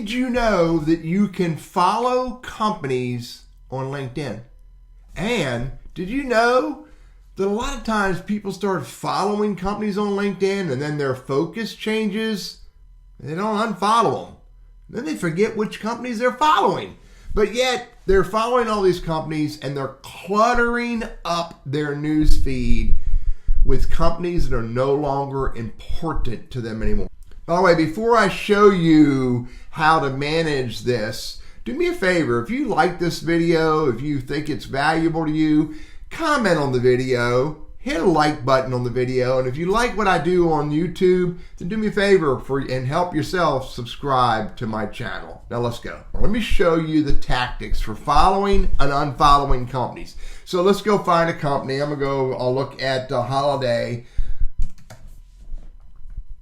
did you know that you can follow companies on LinkedIn? And did you know that a lot of times people start following companies on LinkedIn and then their focus changes? They don't unfollow them. Then they forget which companies they're following. But yet they're following all these companies and they're cluttering up their news feed with companies that are no longer important to them anymore. By the way, before I show you how to manage this, do me a favor. If you like this video, if you think it's valuable to you, comment on the video, hit a like button on the video, and if you like what I do on YouTube, then do me a favor and help yourself subscribe to my channel. Now let's go. Let me show you the tactics for following and unfollowing companies. So let's go find a company. I'll look at Holiday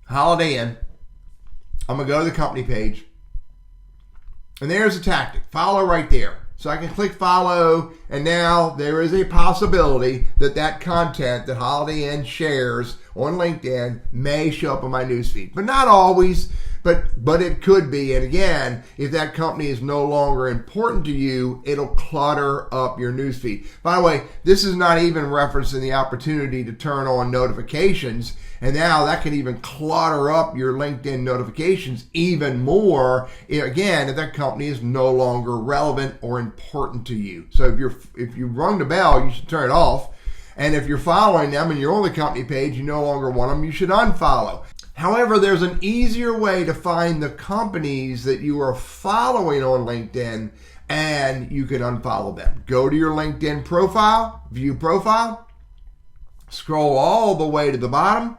Inn. I'm gonna go to the company page, and there's a tactic. Follow right there. So I can click follow, and now there is a possibility that that content that Holiday Inn shares on LinkedIn may show up on my newsfeed. But not always, but it could be. And again, if that company is no longer important to you, it'll clutter up your newsfeed. By the way, this is not even referencing the opportunity to turn on notifications. And now that can even clutter up your LinkedIn notifications even more, again, if that company is no longer relevant or important to you. So if you rung the bell, you should turn it off. And if you're following them and you're on the company page, you no longer want them, you should unfollow. However, there's an easier way to find the companies that you are following on LinkedIn, and you can unfollow them. Go to your LinkedIn profile, view profile, scroll all the way to the bottom.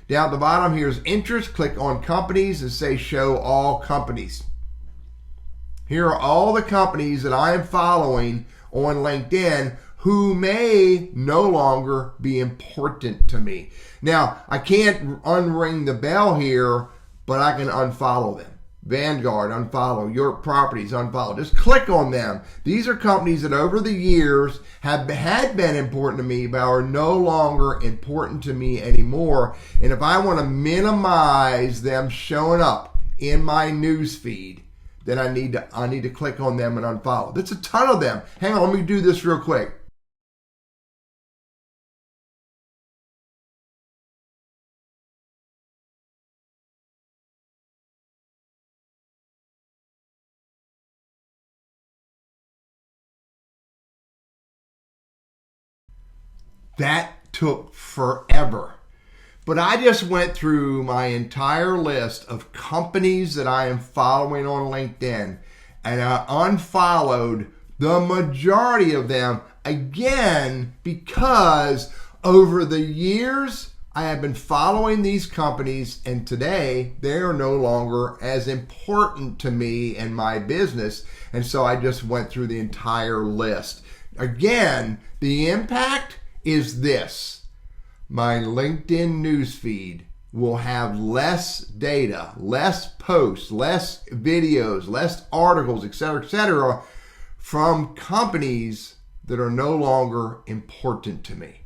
Down at the bottom, here's interest. Click on companies and say show all companies. Here are all the companies that I am following on LinkedIn who may no longer be important to me. Now, I can't unring the bell here, but I can unfollow them. Vanguard, unfollow. York Properties, unfollow. Just click on them. These are companies that over the years had been important to me, but are no longer important to me anymore. And if I want to minimize them showing up in my news feed, then I need to click on them and unfollow. That's a ton of them. Hang on, let me do this real quick. That took forever. But I just went through my entire list of companies that I am following on LinkedIn, and I unfollowed the majority of them, again, because over the years I have been following these companies, and today they are no longer as important to me and my business. And so I just went through the entire list. Again, the impact is this: my LinkedIn newsfeed will have less data, less posts, less videos, less articles, etc., from companies that are no longer important to me.